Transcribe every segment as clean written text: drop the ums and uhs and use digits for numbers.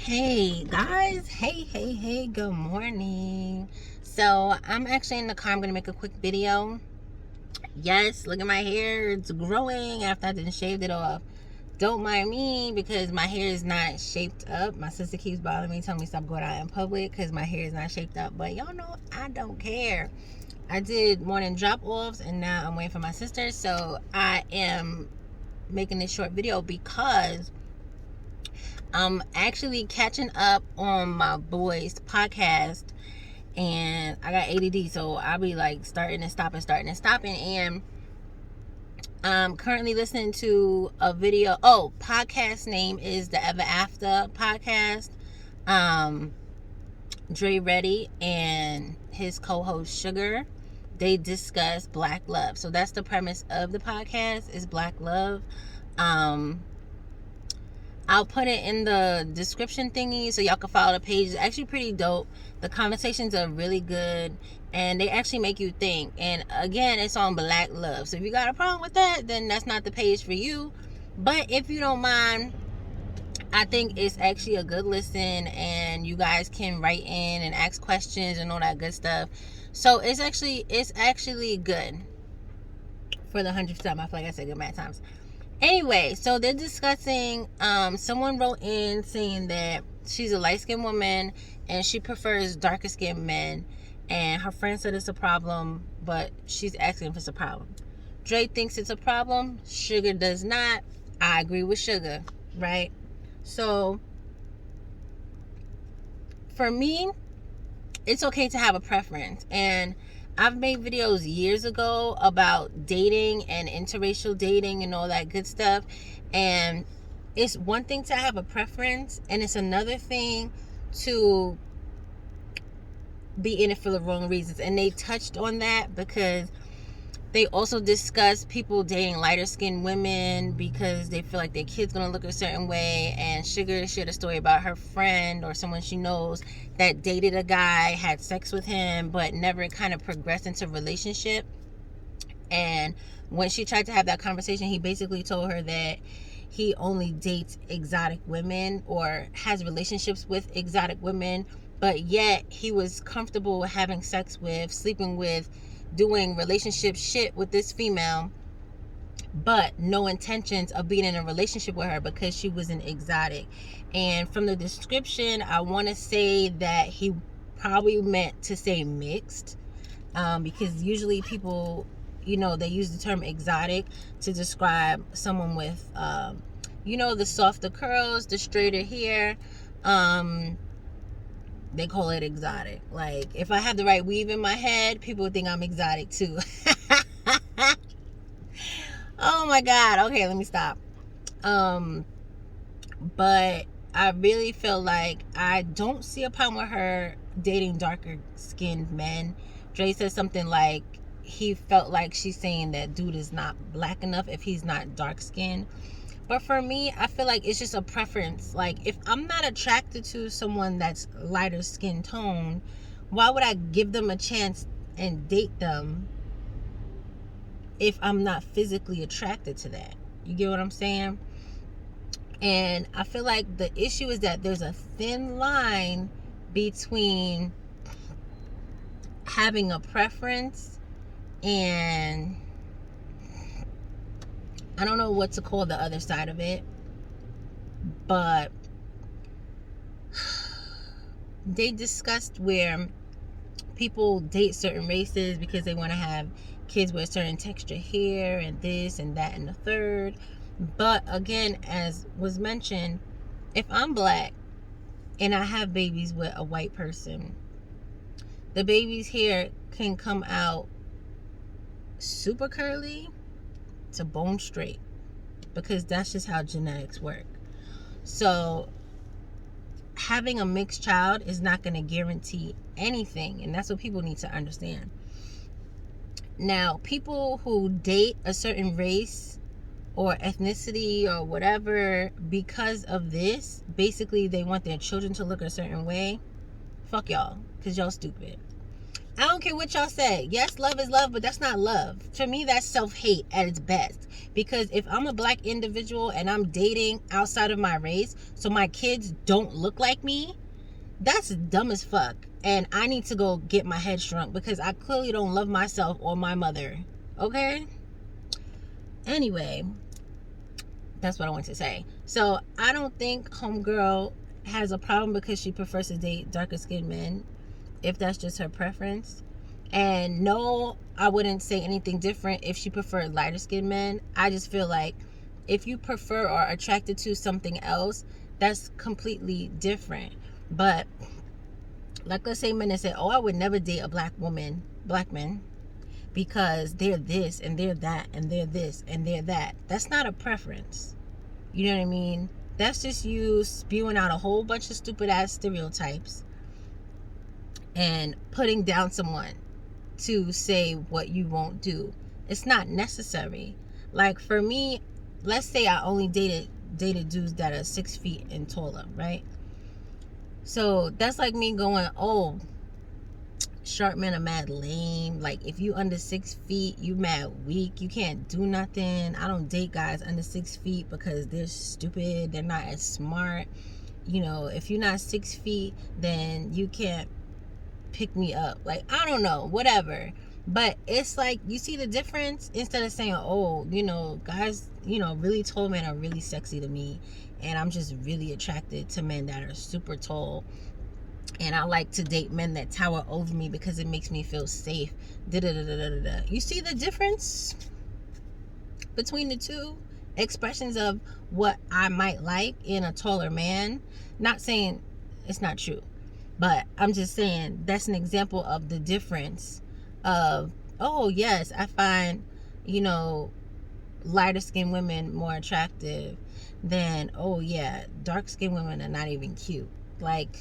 Hey guys, hey, good morning. So I'm actually in the car. I'm gonna make a quick video. Yes, look at my hair, it's growing after I didn't shaved it off. Don't mind me because my hair is not shaped up. My sister keeps bothering me, telling me stop going out in public because my hair is not shaped up. But y'all know I don't care. I did morning drop-offs and now I'm waiting for my sister. So I am making this short video because I'm actually catching up on my boys' podcast, and I got ADD, so I'll be like starting and stopping. And I'm currently listening to a video. Podcast name is the Ever After podcast. Dre Reddy and his co-host Sugar, they discuss black love. So that's the premise of the podcast, is black love. I'll put it in the description thingy so y'all can follow the page. It's actually pretty dope. The conversations are really good and they actually make you think. And again, it's on black love. So if you got a problem with that, then that's not the page for you. But if you don't mind, I think it's actually a good listen, and you guys can write in and ask questions and all that good stuff. So it's actually good for the 100th time. I feel like I said good mad times. Anyway, so they're discussing, someone wrote in saying that she's a light-skinned woman and she prefers darker-skinned men, and her friend said it's a problem, but she's asking if it's a problem. Dre thinks it's a problem, Sugar does not. I agree with Sugar, right? So for me, it's okay to have a preference, and I've made videos years ago about dating and interracial dating and all that good stuff. And it's one thing to have a preference, and it's another thing to be in it for the wrong reasons. And they touched on that because they also discussed people dating lighter skinned women because they feel like their kid's gonna look a certain way. And Sugar shared a story about her friend or someone she knows that dated a guy, had sex with him, but never kind of progressed into a relationship. And when she tried to have that conversation, he basically told her that he only dates exotic women or has relationships with exotic women, but yet he was comfortable having sex with, sleeping with, doing relationship shit with this female, but no intentions of being in a relationship with her because she was an exotic. And from the description, I want to say that he probably meant to say mixed, because usually people, they use the term exotic to describe someone with, the softer curls, the straighter hair. They call it exotic. Like, if I have the right weave in my head, people would think I'm exotic too. Oh my God. Okay, let me stop. But I really feel like I don't see a problem with her dating darker skinned men. Dre says something like he felt like she's saying that dude is not black enough if he's not dark skinned. But for me, I feel like it's just a preference. Like, if I'm not attracted to someone that's lighter skin tone, why would I give them a chance and date them if I'm not physically attracted to that? You get what I'm saying? And I feel like the issue is that there's a thin line between having a preference and I don't know what to call the other side of it, but they discussed where people date certain races because they want to have kids with a certain texture hair and this and that and the third. But again, as was mentioned, if I'm black and I have babies with a white person, the baby's hair can come out super curly to bone straight because that's just how genetics work. So having a mixed child is not going to guarantee anything, and that's what people need to understand. Now, people who date a certain race or ethnicity or whatever because of this, basically they want their children to look a certain way, fuck y'all, because y'all stupid. I don't care what y'all say. Yes, love is love, but that's not love. To me, that's self-hate at its best. Because if I'm a black individual and I'm dating outside of my race, so my kids don't look like me, that's dumb as fuck. And I need to go get my head shrunk because I clearly don't love myself or my mother. Okay? Anyway, that's what I want to say. So I don't think homegirl has a problem because she prefers to date darker skinned men, if that's just her preference. And no, I wouldn't say anything different if she preferred lighter skinned men. I just feel like if you prefer or are attracted to something else, that's completely different. But like, let's say men that say, oh, I would never date a black men, because they're this and they're that and they're this and they're that. That's not a preference. You know what I mean? That's just you spewing out a whole bunch of stupid ass stereotypes and putting down someone to say what you won't do. It's not necessary. Like for me, let's say I only dated dudes that are 6 feet and taller, right? So that's like me going, oh, short men are mad lame. Like if you under 6 feet, you mad weak. You can't do nothing. I don't date guys under 6 feet because they're stupid. They're not as smart. You know, if you're not 6 feet, then you can't pick me up. Like, I don't know, whatever. But it's like, you see the difference? Instead of saying, oh, you know, guys, you know, really tall men are really sexy to me, and I'm just really attracted to men that are super tall, and I like to date men that tower over me because it makes me feel safe. You see the difference between the two expressions of what I might like in a taller man? Not saying it's not true, but I'm just saying that's an example of the difference of, oh yes, I find, you know, lighter skinned women more attractive than, oh yeah, dark skinned women are not even cute. Like,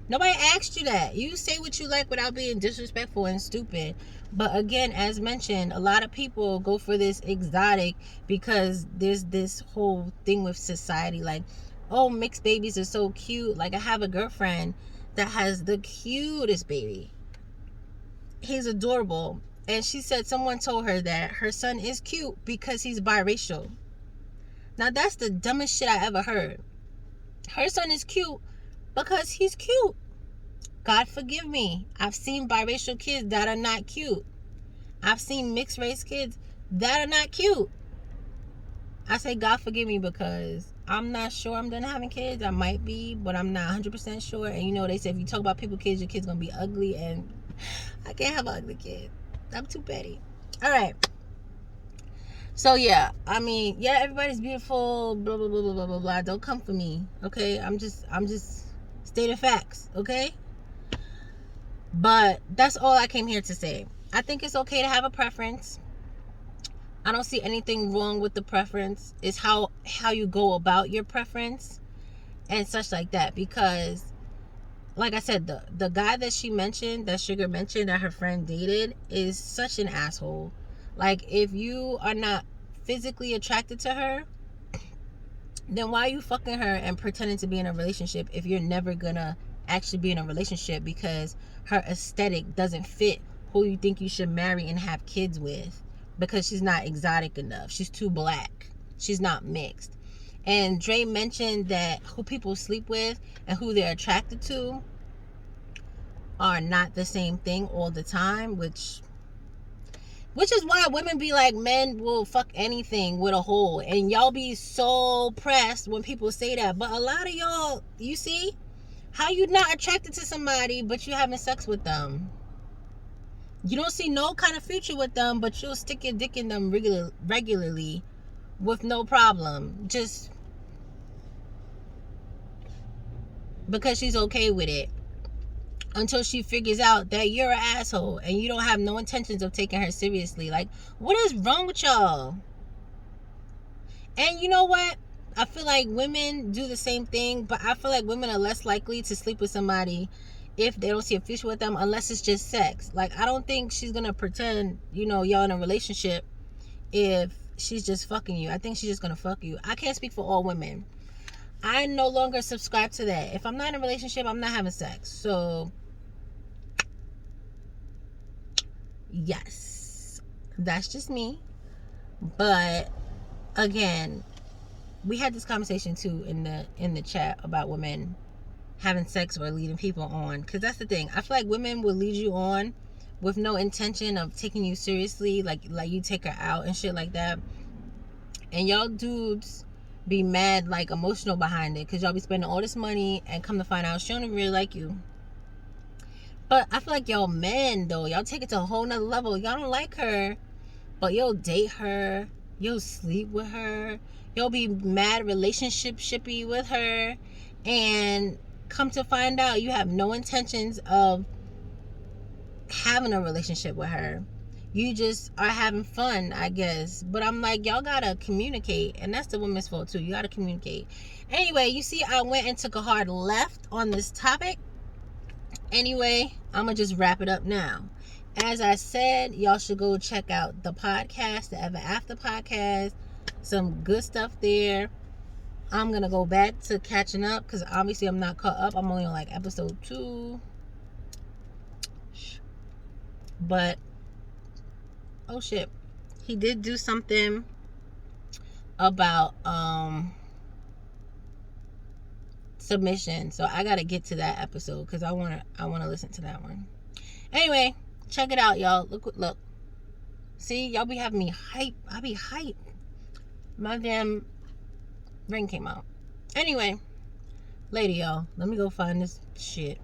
nobody asked you that. You say what you like without being disrespectful and stupid. But again, as mentioned, a lot of people go for this exotic because there's this whole thing with society, like, oh, mixed babies are so cute. Like, I have a girlfriend that has the cutest baby. He's adorable. And she said someone told her that her son is cute because he's biracial. Now, that's the dumbest shit I ever heard. Her son is cute because he's cute. God forgive me. I've seen biracial kids that are not cute. I've seen mixed race kids that are not cute. I say God forgive me because I'm not sure I'm done having kids. I might be, but I'm not 100% sure. And you know, they say if you talk about people kids, your kid's going to be ugly. And I can't have an ugly kid. I'm too petty. All right. So yeah, I mean, yeah, everybody's beautiful, blah, blah, blah, blah, blah, blah, blah. Don't come for me, okay? I'm just stating facts, okay? But that's all I came here to say. I think it's okay to have a preference. I don't see anything wrong with the preference. It's how you go about your preference and such like that. Because, like I said, the guy that she mentioned, that Sugar mentioned, that her friend dated, is such an asshole. Like, if you are not physically attracted to her, then why are you fucking her and pretending to be in a relationship if you're never gonna actually be in a relationship because her aesthetic doesn't fit who you think you should marry and have kids with, because she's not exotic enough, she's too black, she's not mixed. And Dre mentioned that who people sleep with and who they're attracted to are not the same thing all the time, which is why women be like, men will fuck anything with a hole, and y'all be so pressed when people say that. But a lot of y'all, you see how you not attracted to somebody but you having sex with them. You don't see no kind of future with them, but you'll stick your dick in them regularly with no problem, just because she's okay with it, until she figures out that you're an asshole and you don't have no intentions of taking her seriously. Like, what is wrong with y'all? And you know what? I feel like women do the same thing, but I feel like women are less likely to sleep with somebody if they don't see a future with them, unless it's just sex. Like, I don't think she's gonna pretend, you know, y'all in a relationship if she's just fucking you. I think she's just gonna fuck you. I can't speak for all women. I no longer subscribe to that. If I'm not in a relationship, I'm not having sex. So Yes, that's just me. But again, we had this conversation too in the chat about women having sex or leading people on, because that's the thing. I feel like women will lead you on with no intention of taking you seriously, like you take her out and shit like that, and y'all dudes be mad, like emotional behind it, because y'all be spending all this money and come to find out she don't even really like you. But I feel like y'all men though, y'all take it to a whole nother level. Y'all don't like her, but you'll date her, you'll sleep with her, you'll be mad relationship shippy with her, and come to find out you have no intentions of having a relationship with her. You just are having fun, I guess. But I'm like, y'all gotta communicate, and that's the woman's fault too. You gotta communicate. Anyway, you see, I went and took a hard left on this topic. Anyway, I'm gonna just wrap it up now. As I said, y'all should go check out the podcast, the Ever After podcast. Some good stuff there. I'm gonna go back to catching up, because obviously I'm not caught up. I'm only on like episode 2. But oh shit, he did do something about submission, so I gotta get to that episode, because I wanna listen to that one. Anyway, check it out, y'all. Look, see, y'all be having me hype. I be hype. My damn ring came out. Anyway, later, y'all. Let me go find this shit.